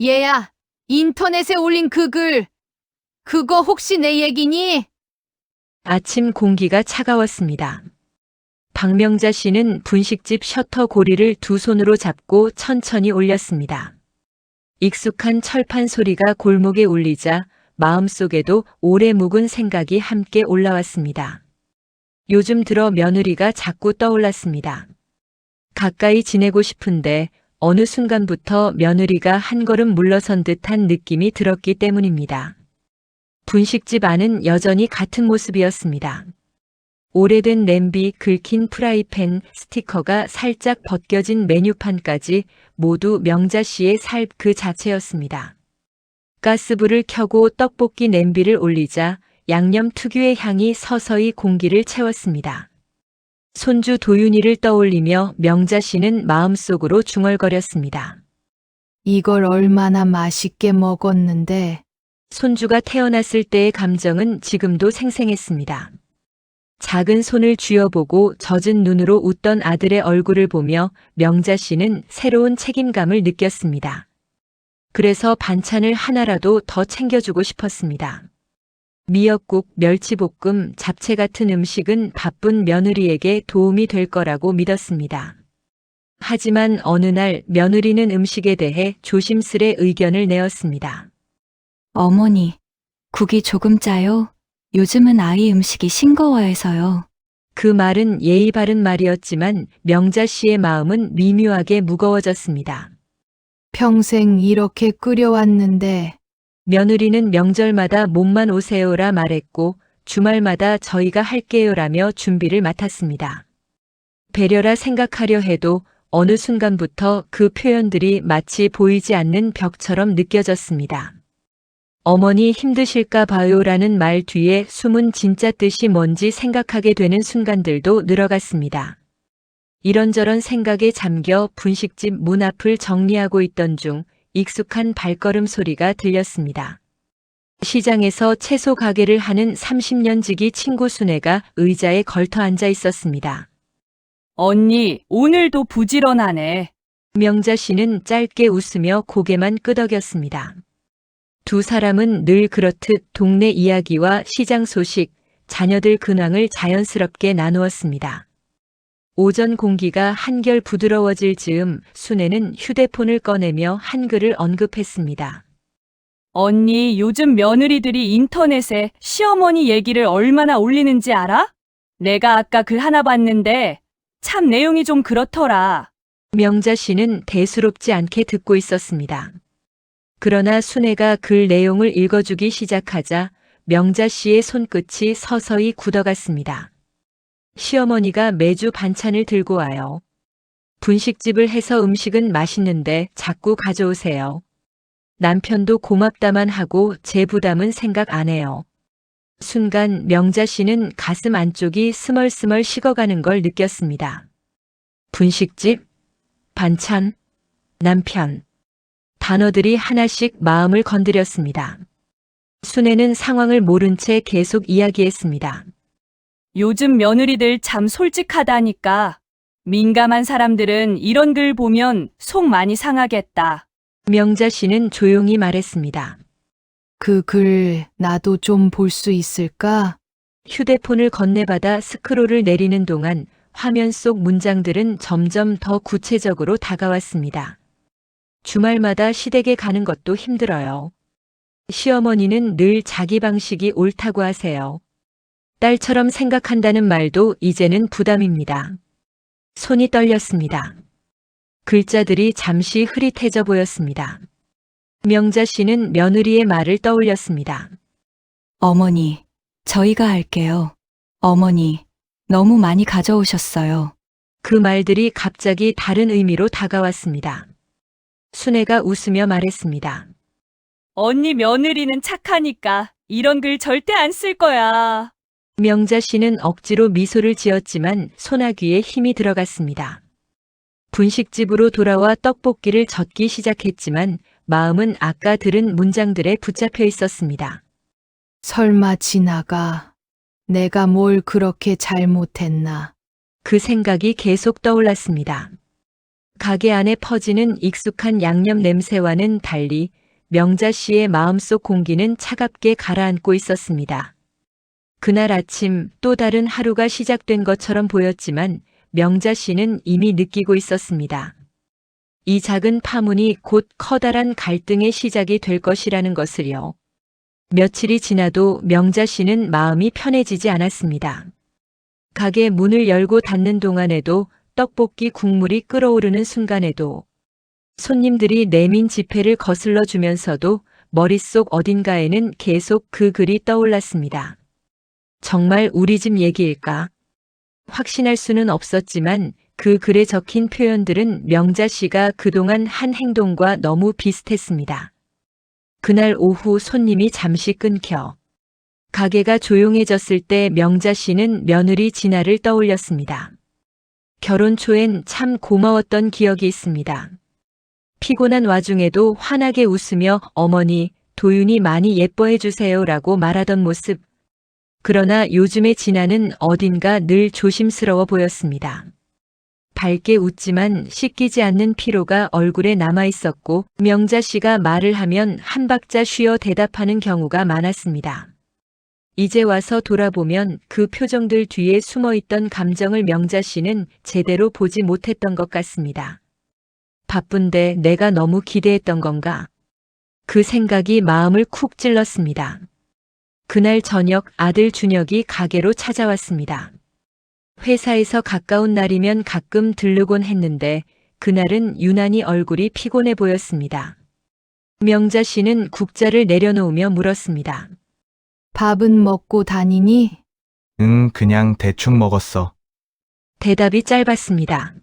얘야, 인터넷에 올린 그 글, 그거 혹시 내 얘기니? 아침 공기가 차가웠습니다. 박명자 씨는 분식집 셔터 고리를 두 손으로 잡고 천천히 올렸습니다. 익숙한 철판 소리가 골목에 울리자 마음속에도 오래 묵은 생각이 함께 올라왔습니다. 요즘 들어 며느리가 자꾸 떠올랐습니다. 가까이 지내고 싶은데 어느 순간부터 며느리가 한 걸음 물러선 듯한 느낌이 들었기 때문입니다. 분식집 안은 여전히 같은 모습이었습니다. 오래된 냄비, 긁힌 프라이팬, 스티커가 살짝 벗겨진 메뉴판까지 모두 명자 씨의 삶 그 자체였습니다. 가스불을 켜고 떡볶이 냄비를 올리자 양념 특유의 향이 서서히 공기를 채웠습니다. 손주 도윤이를 떠올리며 명자 씨는 마음속으로 중얼거렸습니다. 이걸 얼마나 맛있게 먹었는데. 손주가 태어났을 때의 감정은 지금도 생생했습니다. 작은 손을 쥐어보고 젖은 눈으로 웃던 아들의 얼굴을 보며 명자 씨는 새로운 책임감을 느꼈습니다. 그래서 반찬을 하나라도 더 챙겨주고 싶었습니다. 미역국, 멸치볶음, 잡채 같은 음식은 바쁜 며느리에게 도움이 될 거라고 믿었습니다. 하지만 어느 날 며느리는 음식에 대해 조심스레 의견을 내었습니다. 어머니, 국이 조금 짜요? 요즘은 아이 음식이 싱거워해서요. 그 말은 예의 바른 말이었지만 명자 씨의 마음은 미묘하게 무거워졌습니다. 평생 이렇게 끓여왔는데. 며느리는 명절마다 몸만 오세요라 말했고 주말마다 저희가 할게요라며 준비를 맡았습니다. 배려라 생각하려 해도 어느 순간부터 그 표현들이 마치 보이지 않는 벽처럼 느껴졌습니다. 어머니 힘드실까 봐요라는 말 뒤에 숨은 진짜 뜻이 뭔지 생각하게 되는 순간들도 늘어갔습니다. 이런저런 생각에 잠겨 분식집 문 앞을 정리하고 있던 중 익숙한 발걸음 소리가 들렸습니다. 시장에서 채소 가게를 하는 30년 지기 친구 순애가 의자에 걸터 앉아 있었습니다. 언니, 오늘도 부지런하네. 명자 씨는 짧게 웃으며 고개만 끄덕였습니다. 두 사람은 늘 그렇듯 동네 이야기와 시장 소식, 자녀들 근황을 자연스럽게 나누었습니다. 오전 공기가 한결 부드러워질 즈음 순애는 휴대폰을 꺼내며 한글을 언급했습니다. 언니, 요즘 며느리들이 인터넷에 시어머니 얘기를 얼마나 올리는지 알아? 내가 아까 글 하나 봤는데 참 내용이 좀 그렇더라. 명자 씨는 대수롭지 않게 듣고 있었습니다. 그러나 순애가 글 내용을 읽어주기 시작하자 명자 씨의 손끝이 서서히 굳어갔습니다. 시어머니가 매주 반찬을 들고 와요. 분식집을 해서 음식은 맛있는데 자꾸 가져오세요. 남편도 고맙다만 하고 제 부담은 생각 안 해요. 순간 명자 씨는 가슴 안쪽이 스멀스멀 식어가는 걸 느꼈습니다. 분식집, 반찬, 남편. 단어들이 하나씩 마음을 건드렸습니다. 순애는 상황을 모른 채 계속 이야기했습니다. 요즘 며느리들 참 솔직하다니까. 민감한 사람들은 이런 글 보면 속 많이 상하겠다. 명자 씨는 조용히 말했습니다. 그 글 나도 좀 볼 수 있을까? 휴대폰을 건네받아 스크롤을 내리는 동안 화면 속 문장들은 점점 더 구체적으로 다가왔습니다. 주말마다 시댁에 가는 것도 힘들어요. 시어머니는 늘 자기 방식이 옳다고 하세요. 딸처럼 생각한다는 말도 이제는 부담입니다. 손이 떨렸습니다. 글자들이 잠시 흐릿해져 보였습니다. 명자 씨는 며느리의 말을 떠올렸습니다. 어머니, 저희가 할게요. 어머니, 너무 많이 가져오셨어요. 그 말들이 갑자기 다른 의미로 다가왔습니다. 순애가 웃으며 말했습니다. 언니 며느리는 착하니까 이런 글 절대 안 쓸 거야. 명자 씨는 억지로 미소를 지었지만 소나귀에 힘이 들어갔습니다. 분식집으로 돌아와 떡볶이를 젓기 시작했지만 마음은 아까 들은 문장들에 붙잡혀 있었습니다. 설마 지나가. 내가 뭘 그렇게 잘못했나. 그 생각이 계속 떠올랐습니다. 가게 안에 퍼지는 익숙한 양념 냄새와는 달리 명자 씨의 마음속 공기는 차갑게 가라앉고 있었습니다. 그날 아침 또 다른 하루가 시작된 것처럼 보였지만 명자 씨는 이미 느끼고 있었습니다. 이 작은 파문이 곧 커다란 갈등의 시작이 될 것이라는 것을요. 며칠이 지나도 명자 씨는 마음이 편해지지 않았습니다. 가게 문을 열고 닫는 동안에도 떡볶이 국물이 끓어오르는 순간에도 손님들이 내민 지폐를 거슬러 주면서도 머릿속 어딘가에는 계속 그 글이 떠올랐습니다. 정말 우리 집 얘기일까? 확신할 수는 없었지만 그 글에 적힌 표현들은 명자 씨가 그동안 한 행동과 너무 비슷했습니다. 그날 오후 손님이 잠시 끊겨 가게가 조용해졌을 때 명자 씨는 며느리 진아를 떠올렸습니다. 결혼 초엔 참 고마웠던 기억이 있습니다. 피곤한 와중에도 환하게 웃으며 어머니, 도윤이 많이 예뻐해 주세요라고 말하던 모습. 그러나 요즘의 진아는 어딘가 늘 조심스러워 보였습니다. 밝게 웃지만 씻기지 않는 피로가 얼굴에 남아 있었고 명자 씨가 말을 하면 한 박자 쉬어 대답하는 경우가 많았습니다. 이제 와서 돌아보면 그 표정들 뒤에 숨어 있던 감정을 명자 씨는 제대로 보지 못했던 것 같습니다. 바쁜데 내가 너무 기대했던 건가? 그 생각이 마음을 쿡 찔렀습니다. 그날 저녁 아들 준혁이 가게로 찾아왔습니다. 회사에서 가까운 날이면 가끔 들르곤 했는데 그날은 유난히 얼굴이 피곤해 보였습니다. 명자 씨는 국자를 내려놓으며 물었습니다. 밥은 먹고 다니니? 응, 그냥 대충 먹었어. 대답이 짧았습니다.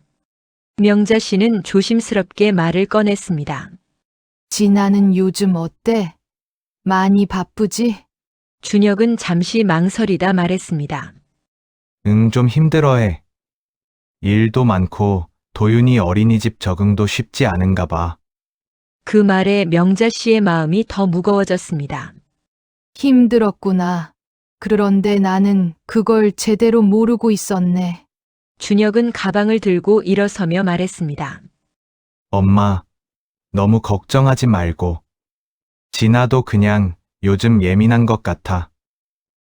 명자 씨는 조심스럽게 말을 꺼냈습니다. 진아는 요즘 어때? 많이 바쁘지? 준혁은 잠시 망설이다 말했습니다. 응, 좀 힘들어해. 일도 많고 도윤이 어린이집 적응도 쉽지 않은가 봐. 그 말에 명자 씨의 마음이 더 무거워졌습니다. 힘들었구나. 그런데 나는 그걸 제대로 모르고 있었네. 준혁은 가방을 들고 일어서며 말했습니다. 엄마, 너무 걱정하지 말고. 진아도 그냥 요즘 예민한 것 같아.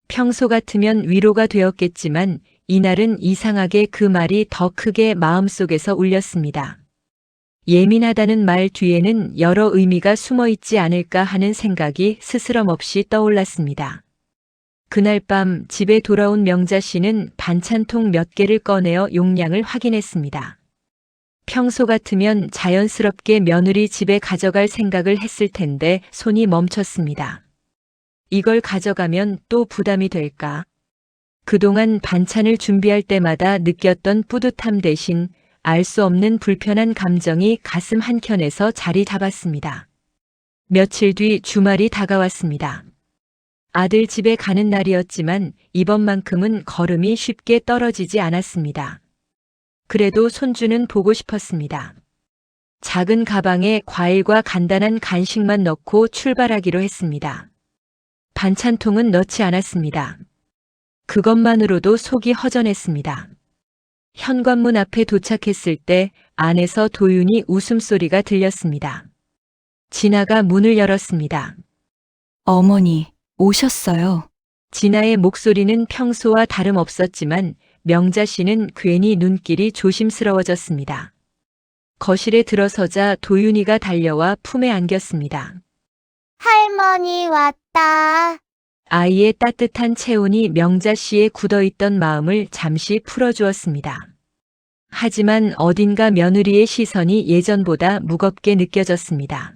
평소 같으면 위로가 되었겠지만 이날은 이상하게 그 말이 더 크게 마음속에서 울렸습니다. 예민하다는 말 뒤에는 여러 의미가 숨어 있지 않을까 하는 생각이 스스럼없이 떠올랐습니다. 그날 밤 집에 돌아온 명자 씨는 반찬통 몇 개를 꺼내어 용량을 확인했습니다. 평소 같으면 자연스럽게 며느리 집에 가져갈 생각을 했을 텐데 손이 멈췄습니다. 이걸 가져가면 또 부담이 될까? 그동안 반찬을 준비할 때마다 느꼈던 뿌듯함 대신 알 수 없는 불편한 감정이 가슴 한켠에서 자리 잡았습니다. 며칠 뒤 주말이 다가왔습니다. 아들 집에 가는 날이었지만 이번만큼은 걸음이 쉽게 떨어지지 않았습니다. 그래도 손주는 보고 싶었습니다. 작은 가방에 과일과 간단한 간식만 넣고 출발하기로 했습니다. 반찬통은 넣지 않았습니다. 그것만으로도 속이 허전했습니다. 현관문 앞에 도착했을 때 안에서 도윤이 웃음소리가 들렸습니다. 진아가 문을 열었습니다. 어머니, 오셨어요. 진아의 목소리는 평소와 다름없었지만 명자 씨는 괜히 눈길이 조심스러워졌습니다. 거실에 들어서자 도윤이가 달려와 품에 안겼습니다. 할머니 왔다. 아이의 따뜻한 체온이 명자 씨의 굳어있던 마음을 잠시 풀어주었습니다. 하지만 어딘가 며느리의 시선이 예전보다 무겁게 느껴졌습니다.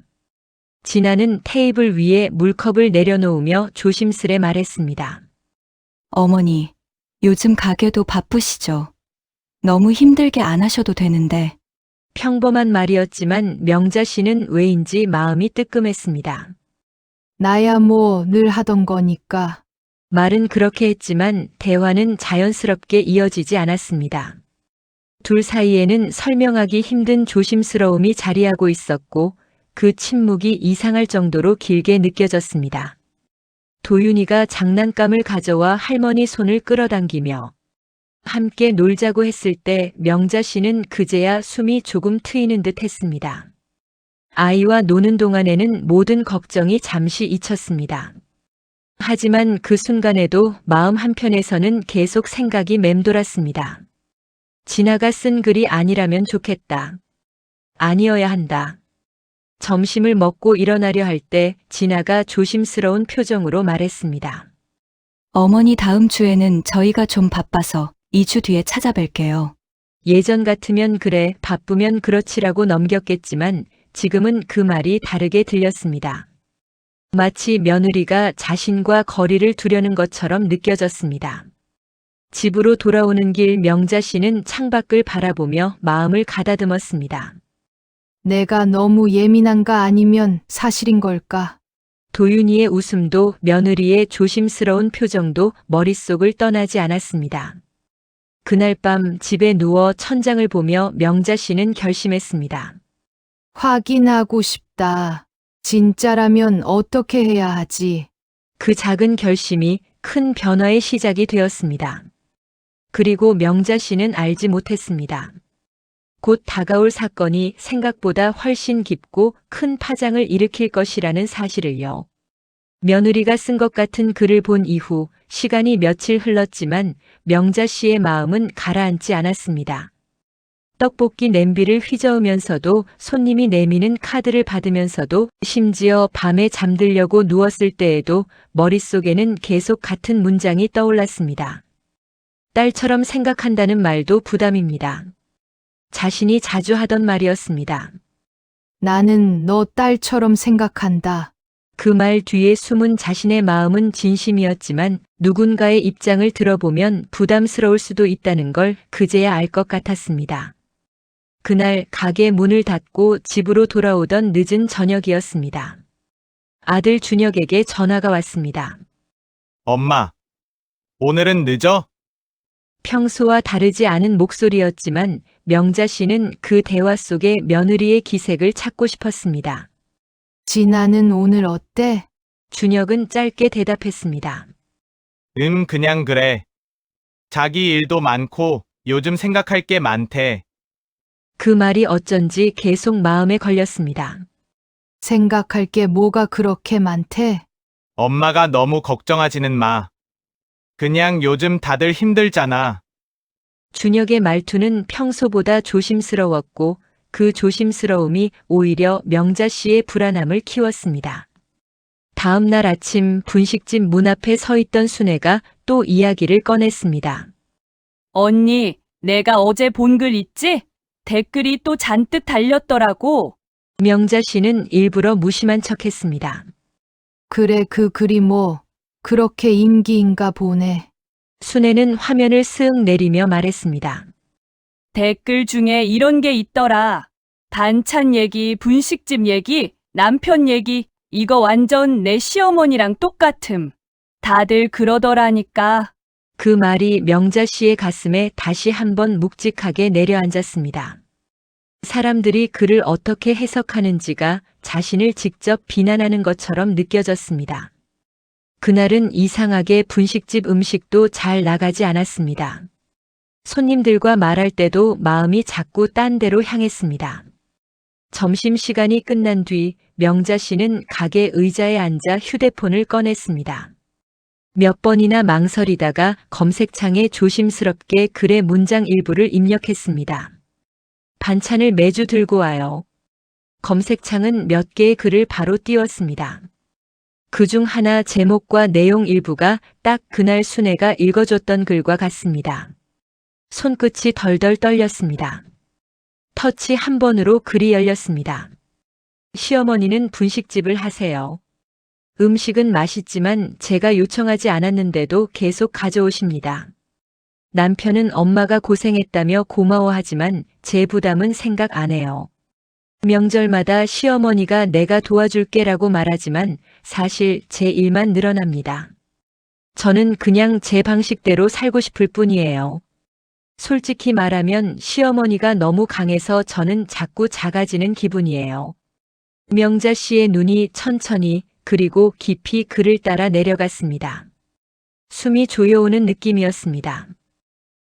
진아는 테이블 위에 물컵을 내려놓으며 조심스레 말했습니다. 어머니, 요즘 가게도 바쁘시죠? 너무 힘들게 안 하셔도 되는데. 평범한 말이었지만 명자 씨는 왜인지 마음이 뜨끔했습니다. 나야 뭐 늘 하던 거니까. 말은 그렇게 했지만 대화는 자연스럽게 이어지지 않았습니다. 둘 사이에는 설명하기 힘든 조심스러움이 자리하고 있었고 그 침묵이 이상할 정도로 길게 느껴졌습니다. 도윤이가 장난감을 가져와 할머니 손을 끌어당기며 함께 놀자고 했을 때 명자 씨는 그제야 숨이 조금 트이는 듯 했습니다. 아이와 노는 동안에는 모든 걱정이 잠시 잊혔습니다. 하지만 그 순간에도 마음 한편에서는 계속 생각이 맴돌았습니다. 진아가 쓴 글이 아니라면 좋겠다. 아니어야 한다. 점심을 먹고 일어나려 할 때 진아가 조심스러운 표정으로 말했습니다. 어머니 다음 주에는 저희가 좀 바빠서 2주 뒤에 찾아뵐게요. 예전 같으면 그래, 바쁘면 그렇지라고 넘겼겠지만 지금은 그 말이 다르게 들렸습니다. 마치 며느리가 자신과 거리를 두려는 것처럼 느껴졌습니다. 집으로 돌아오는 길 명자 씨는 창밖을 바라보며 마음을 가다듬었습니다. 내가 너무 예민한가 아니면 사실인 걸까? 도윤이의 웃음도 며느리의 조심스러운 표정도 머릿속을 떠나지 않았습니다. 그날 밤 집에 누워 천장을 보며 명자 씨는 결심했습니다. 확인하고 싶다. 진짜라면 어떻게 해야 하지? 그 작은 결심이 큰 변화의 시작이 되었습니다. 그리고 명자 씨는 알지 못했습니다. 곧 다가올 사건이 생각보다 훨씬 깊고 큰 파장을 일으킬 것이라는 사실을요. 며느리가 쓴 것 같은 글을 본 이후 시간이 며칠 흘렀지만 명자 씨의 마음은 가라앉지 않았습니다. 떡볶이 냄비를 휘저으면서도 손님이 내미는 카드를 받으면서도 심지어 밤에 잠들려고 누웠을 때에도 머릿속에는 계속 같은 문장이 떠올랐습니다. 딸처럼 생각한다는 말도 부담입니다. 자신이 자주 하던 말이었습니다. 나는 너 딸처럼 생각한다. 그 말 뒤에 숨은 자신의 마음은 진심이었지만 누군가의 입장을 들어보면 부담스러울 수도 있다는 걸 그제야 알 것 같았습니다. 그날 가게 문을 닫고 집으로 돌아오던 늦은 저녁이었습니다. 아들 준혁에게 전화가 왔습니다. 엄마, 오늘은 늦어? 평소와 다르지 않은 목소리였지만 명자 씨는 그 대화 속에 며느리의 기색을 찾고 싶었습니다. 진아는 오늘 어때? 준혁은 짧게 대답했습니다. 그냥 그래. 자기 일도 많고 요즘 생각할 게 많대. 그 말이 어쩐지 계속 마음에 걸렸습니다. 생각할 게 뭐가 그렇게 많대? 엄마가 너무 걱정하지는 마. 그냥 요즘 다들 힘들잖아. 준혁의 말투는 평소보다 조심스러웠고 그 조심스러움이 오히려 명자 씨의 불안함을 키웠습니다. 다음 날 아침 분식집 문 앞에 서 있던 순애가 또 이야기를 꺼냈습니다. 언니, 내가 어제 본 글 있지? 댓글이 또 잔뜩 달렸더라고. 명자 씨는 일부러 무심한 척했습니다. 그래, 그 글이 뭐 그렇게 인기인가 보네. 순애는 화면을 쓱 내리며 말했습니다. 댓글 중에 이런 게 있더라. 반찬 얘기, 분식집 얘기, 남편 얘기, 이거 완전 내 시어머니랑 똑같음. 다들 그러더라니까. 그 말이 명자 씨의 가슴에 다시 한번 묵직하게 내려앉았습니다. 사람들이 글을 어떻게 해석하는지가 자신을 직접 비난하는 것처럼 느껴졌습니다. 그날은 이상하게 분식집 음식도 잘 나가지 않았습니다. 손님들과 말할 때도 마음이 자꾸 딴 데로 향했습니다. 점심시간이 끝난 뒤 명자 씨는 가게 의자에 앉아 휴대폰을 꺼냈습니다. 몇 번이나 망설이다가 검색창에 조심스럽게 글의 문장 일부를 입력했습니다. 반찬을 매주 들고 와요. 검색창은 몇 개의 글을 바로 띄웠습니다. 그중 하나 제목과 내용 일부가 딱 그날 순애가 읽어줬던 글과 같습니다. 손끝이 덜덜 떨렸습니다. 터치 한 번으로 글이 열렸습니다. 시어머니는 분식집을 하세요. 음식은 맛있지만 제가 요청하지 않았는데도 계속 가져오십니다. 남편은 엄마가 고생했다며 고마워하지만 제 부담은 생각 안 해요. 명절마다 시어머니가 내가 도와줄게라고 말하지만 사실 제 일만 늘어납니다. 저는 그냥 제 방식대로 살고 싶을 뿐이에요. 솔직히 말하면 시어머니가 너무 강해서 저는 자꾸 작아지는 기분이에요. 명자 씨의 눈이 천천히 그리고 깊이 글을 따라 내려갔습니다. 숨이 조여오는 느낌이었습니다.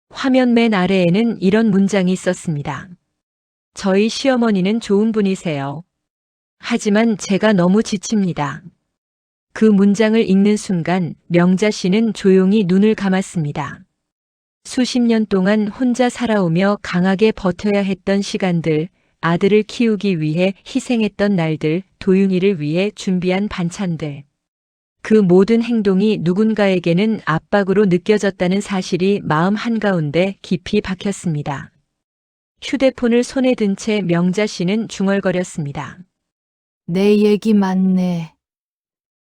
화면 맨 아래에는 이런 문장이 있었습니다. 저희 시어머니는 좋은 분이세요. 하지만 제가 너무 지칩니다. 그 문장을 읽는 순간 명자 씨는 조용히 눈을 감았습니다. 수십 년 동안 혼자 살아오며 강하게 버텨야 했던 시간들, 아들을 키우기 위해 희생했던 날들, 도윤이를 위해 준비한 반찬들. 그 모든 행동이 누군가에게는 압박으로 느껴졌다는 사실이 마음 한가운데 깊이 박혔습니다. 휴대폰을 손에 든 채 명자 씨는 중얼거렸습니다. 내 얘기 맞네.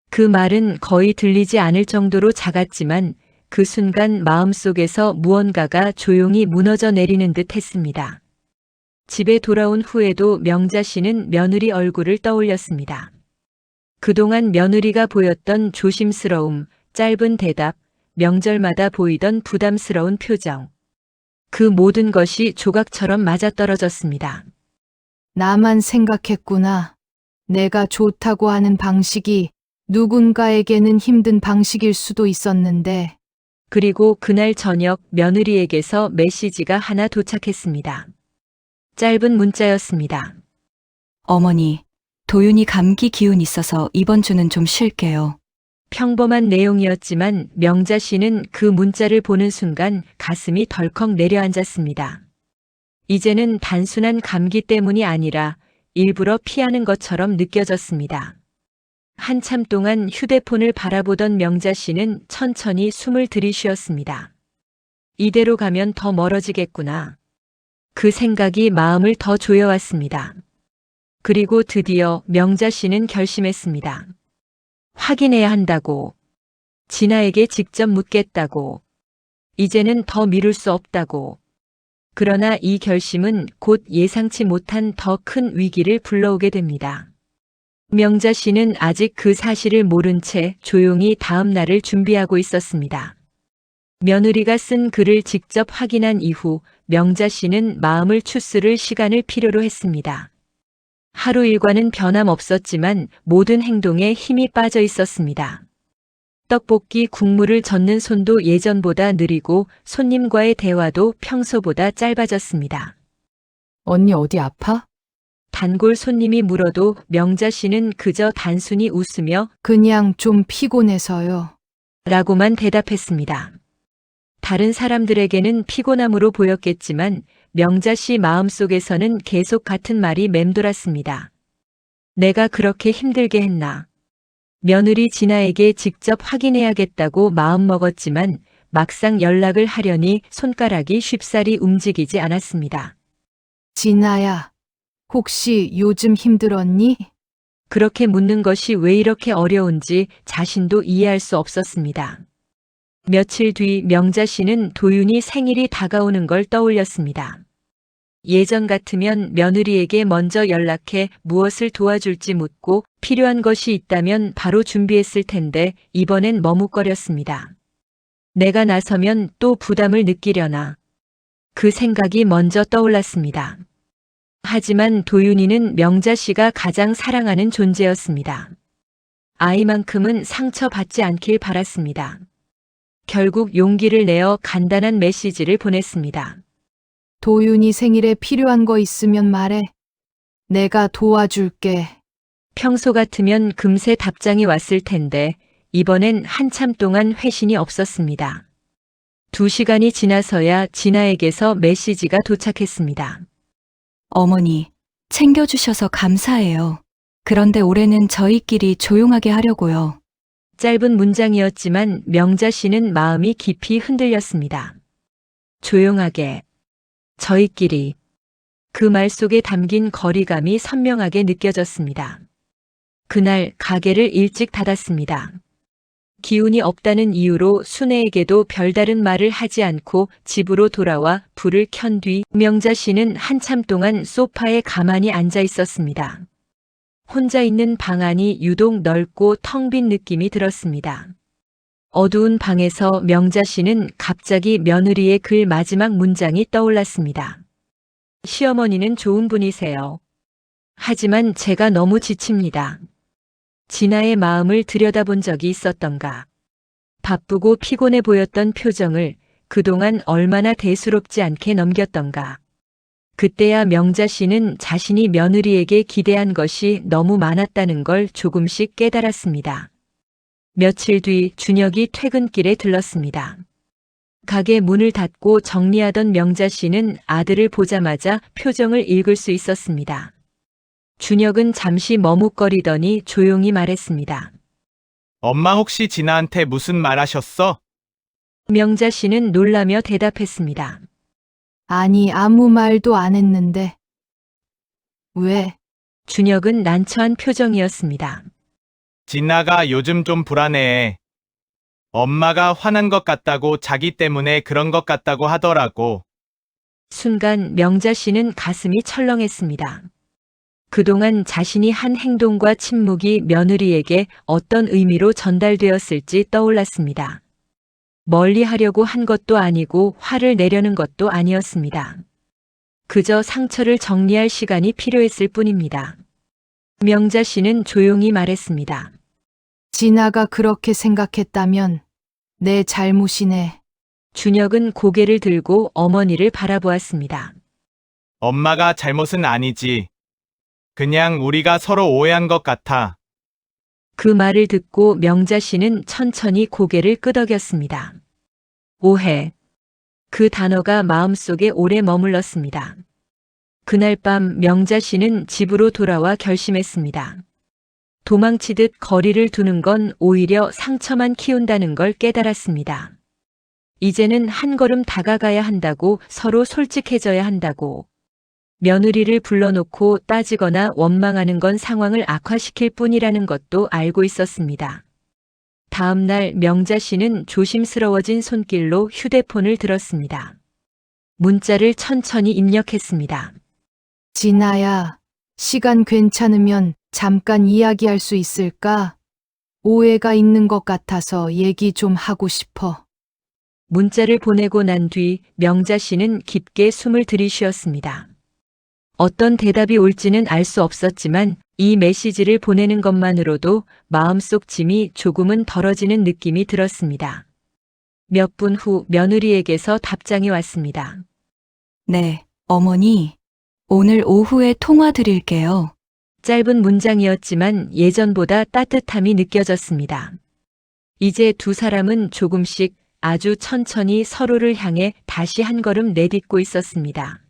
그 말은 거의 들리지 않을 정도로 작았지만 그 순간 마음속에서 무언가가 조용히 무너져 내리는 듯 했습니다. 집에 돌아온 후에도 명자 씨는 며느리 얼굴을 떠올렸습니다. 그동안 며느리가 보였던 조심스러움, 짧은 대답, 명절마다 보이던 부담스러운 표정. 그 모든 것이 조각처럼 맞아떨어졌습니다. 나만 생각했구나. 내가 좋다고 하는 방식이 누군가에게는 힘든 방식일 수도 있었는데. 그리고 그날 저녁 며느리에게서 메시지가 하나 도착했습니다. 짧은 문자였습니다. 어머니, 도윤이 감기 기운 있어서 이번 주는 좀 쉴게요. 평범한 내용이었지만 명자 씨는 그 문자를 보는 순간 가슴이 덜컥 내려앉았습니다. 이제는 단순한 감기 때문이 아니라 일부러 피하는 것처럼 느껴졌습니다. 한참 동안 휴대폰을 바라보던 명자 씨는 천천히 숨을 들이쉬었습니다. 이대로 가면 더 멀어지겠구나. 그 생각이 마음을 더 조여왔습니다. 그리고 드디어 명자 씨는 결심했습니다. 확인해야 한다고. 진아에게 직접 묻겠다고. 이제는 더 미룰 수 없다고. 그러나 이 결심은 곧 예상치 못한 더 큰 위기를 불러오게 됩니다. 명자 씨는 아직 그 사실을 모른 채 조용히 다음 날을 준비하고 있었습니다. 며느리가 쓴 글을 직접 확인한 이후 명자 씨는 마음을 추스를 시간을 필요로 했습니다. 하루 일과는 변함없었지만 모든 행동에 힘이 빠져 있었습니다. 떡볶이 국물을 젓는 손도 예전보다 느리고 손님과의 대화도 평소보다 짧아졌습니다. 언니 어디 아파? 단골 손님이 물어도 명자 씨는 그저 단순히 웃으며 그냥 좀 피곤해서요. 라고만 대답했습니다. 다른 사람들에게는 피곤함으로 보였겠지만 명자 씨 마음속에서는 계속 같은 말이 맴돌았습니다. 내가 그렇게 힘들게 했나? 며느리 진아에게 직접 확인해야겠다고 마음먹었지만 막상 연락을 하려니 손가락이 쉽사리 움직이지 않았습니다. 진아야, 혹시 요즘 힘들었니? 그렇게 묻는 것이 왜 이렇게 어려운지 자신도 이해할 수 없었습니다. 며칠 뒤 명자 씨는 도윤이 생일이 다가오는 걸 떠올렸습니다. 예전 같으면 며느리에게 먼저 연락해 무엇을 도와줄지 묻고 필요한 것이 있다면 바로 준비했을 텐데 이번엔 머뭇거렸습니다. 내가 나서면 또 부담을 느끼려나. 그 생각이 먼저 떠올랐습니다. 하지만 도윤이는 명자 씨가 가장 사랑하는 존재였습니다. 아이만큼은 상처받지 않길 바랐습니다. 결국 용기를 내어 간단한 메시지를 보냈습니다. 도윤이 생일에 필요한 거 있으면 말해. 내가 도와줄게. 평소 같으면 금세 답장이 왔을 텐데 이번엔 한참 동안 회신이 없었습니다. 2시간이 지나서야 진아에게서 메시지가 도착했습니다. 어머니, 챙겨주셔서 감사해요. 그런데 올해는 저희끼리 조용하게 하려고요. 짧은 문장이었지만 명자 씨는 마음이 깊이 흔들렸습니다. 조용하게. 저희끼리. 그 말 속에 담긴 거리감이 선명하게 느껴졌습니다. 그날 가게를 일찍 닫았습니다. 기운이 없다는 이유로 순애에게도 별다른 말을 하지 않고 집으로 돌아와 불을 켠 뒤 명자 씨는 한참 동안 소파에 가만히 앉아 있었습니다. 혼자 있는 방 안이 유독 넓고 텅 빈 느낌이 들었습니다. 어두운 방에서 명자 씨는 갑자기 며느리의 글 마지막 문장이 떠올랐습니다. 시어머니는 좋은 분이세요. 하지만 제가 너무 지칩니다. 진아의 마음을 들여다본 적이 있었던가. 바쁘고 피곤해 보였던 표정을, 그동안 얼마나 대수롭지 않게 넘겼던가. 그때야 명자 씨는 자신이 며느리에게 기대한 것이 너무 많았다는 걸 조금씩 깨달았습니다. 며칠 뒤 준혁이 퇴근길에 들렀습니다. 가게 문을 닫고 정리하던 명자 씨는 아들을 보자마자 표정을 읽을 수 있었습니다. 준혁은 잠시 머뭇거리더니 조용히 말했습니다. 엄마 혹시 진아한테 무슨 말 하셨어? 명자 씨는 놀라며 대답했습니다. 아니, 아무 말도 안 했는데. 왜? 준혁은 난처한 표정이었습니다. 진아가 요즘 좀 불안해해. 엄마가 화난 것 같다고 자기 때문에 그런 것 같다고 하더라고. 순간 명자 씨는 가슴이 철렁했습니다. 그동안 자신이 한 행동과 침묵이 며느리에게 어떤 의미로 전달되었을지 떠올랐습니다. 멀리 하려고 한 것도 아니고 화를 내려는 것도 아니었습니다. 그저 상처를 정리할 시간이 필요했을 뿐입니다. 명자 씨는 조용히 말했습니다. 진아가 그렇게 생각했다면 내 잘못이네. 준혁은 고개를 들고 어머니를 바라보았습니다. 엄마가 잘못은 아니지. 그냥 우리가 서로 오해한 것 같아. 그 말을 듣고 명자 씨는 천천히 고개를 끄덕였습니다. 오해. 그 단어가 마음속에 오래 머물렀습니다. 그날 밤 명자 씨는 집으로 돌아와 결심했습니다. 도망치듯 거리를 두는 건 오히려 상처만 키운다는 걸 깨달았습니다. 이제는 한 걸음 다가가야 한다고, 서로 솔직해져야 한다고. 며느리를 불러놓고 따지거나 원망하는 건 상황을 악화시킬 뿐이라는 것도 알고 있었습니다. 다음 날 명자 씨는 조심스러워진 손길로 휴대폰을 들었습니다. 문자를 천천히 입력했습니다. 진아야, 시간 괜찮으면 잠깐 이야기할 수 있을까? 오해가 있는 것 같아서 얘기 좀 하고 싶어. 문자를 보내고 난 뒤 명자 씨는 깊게 숨을 들이쉬었습니다. 어떤 대답이 올지는 알 수 없었지만 이 메시지를 보내는 것만으로도 마음속 짐이 조금은 덜어지는 느낌이 들었습니다. 몇 분 후 며느리에게서 답장이 왔습니다. 네, 어머니. 오늘 오후에 통화 드릴게요. 짧은 문장이었지만 예전보다 따뜻함이 느껴졌습니다. 이제 두 사람은 조금씩 아주 천천히 서로를 향해 다시 한 걸음 내딛고 있었습니다.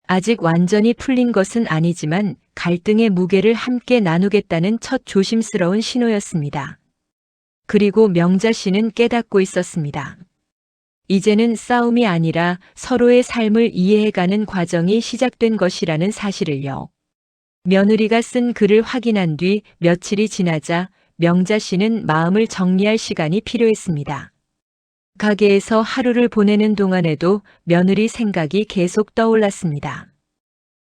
아직 완전히 풀린 것은 아니지만 갈등의 무게를 함께 나누겠다는 첫 조심스러운 신호였습니다. 그리고 명자 씨는 깨닫고 있었습니다. 이제는 싸움이 아니라 서로의 삶을 이해해가는 과정이 시작된 것이라는 사실을요. 며느리가 쓴 글을 확인한 뒤 며칠이 지나자 명자 씨는 마음을 정리할 시간이 필요했습니다. 가게에서 하루를 보내는 동안에도 며느리 생각이 계속 떠올랐습니다.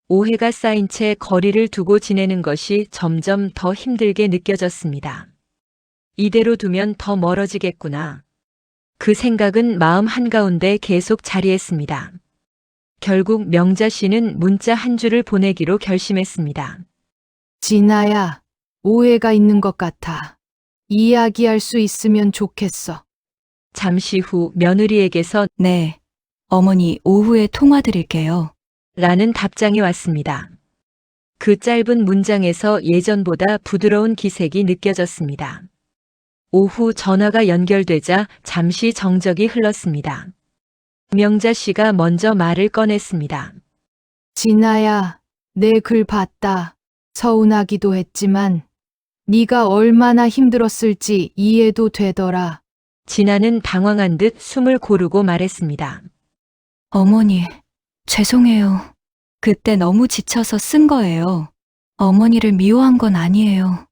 오해가 쌓인 채 거리를 두고 지내는 것이 점점 더 힘들게 느껴졌습니다. 이대로 두면 더 멀어지겠구나. 그 생각은 마음 한가운데 계속 자리했습니다. 결국 명자 씨는 문자 한 줄을 보내기로 결심했습니다. 진아야, 오해가 있는 것 같아. 이야기할 수 있으면 좋겠어. 잠시 후 며느리에게서 네, 어머니 오후에 통화 드릴게요. 라는 답장이 왔습니다. 그 짧은 문장에서 예전보다 부드러운 기색이 느껴졌습니다. 오후 전화가 연결되자 잠시 정적이 흘렀습니다. 명자 씨가 먼저 말을 꺼냈습니다. 진아야, 내 글 봤다. 서운하기도 했지만 네가 얼마나 힘들었을지 이해도 되더라. 진아는 당황한 듯 숨을 고르고 말했습니다. 어머니, 죄송해요. 그때 너무 지쳐서 쓴 거예요. 어머니를 미워한 건 아니에요.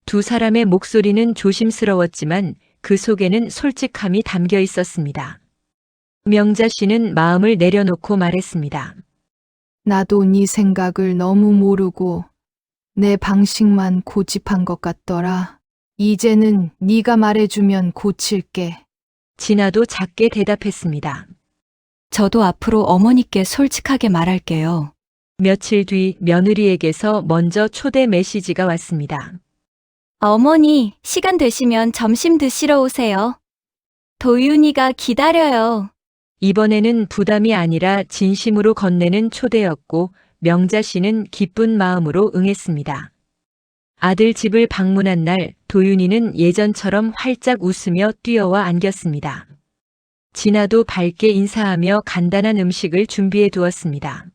두 사람의 목소리는 조심스러웠지만 그 속에는 솔직함이 담겨 있었습니다. 명자 씨는 마음을 내려놓고 말했습니다. 나도 네 생각을 너무 모르고 내 방식만 고집한 것 같더라. 이제는 네가 말해주면 고칠게. 진아도 작게 대답했습니다. 저도 앞으로 어머니께 솔직하게 말할게요. 며칠 뒤 며느리에게서 먼저 초대 메시지가 왔습니다. 어머니, 시간 되시면 점심 드시러 오세요. 도윤이가 기다려요. 이번에는 부담이 아니라 진심으로 건네는 초대였고 명자 씨는 기쁜 마음으로 응했습니다. 아들 집을 방문한 날 도윤이는 예전처럼 활짝 웃으며 뛰어와 안겼습니다. 진아도 밝게 인사하며 간단한 음식을 준비해 두었습니다.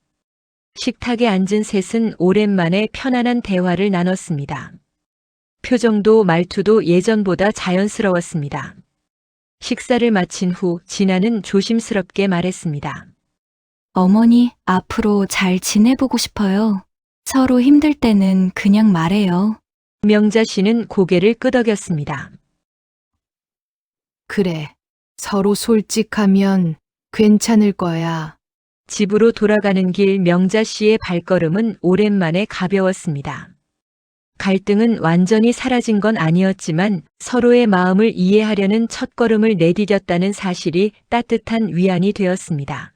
식탁에 앉은 셋은 오랜만에 편안한 대화를 나눴습니다. 표정도 말투도 예전보다 자연스러웠습니다. 식사를 마친 후 진아는 조심스럽게 말했습니다. 어머니, 앞으로 잘 지내보고 싶어요. 서로 힘들 때는 그냥 말해요. 명자 씨는 고개를 끄덕였습니다. 그래. 서로 솔직하면 괜찮을 거야. 집으로 돌아가는 길 명자 씨의 발걸음은 오랜만에 가벼웠습니다. 갈등은 완전히 사라진 건 아니었지만 서로의 마음을 이해하려는 첫걸음을 내디뎠다는 사실이 따뜻한 위안이 되었습니다.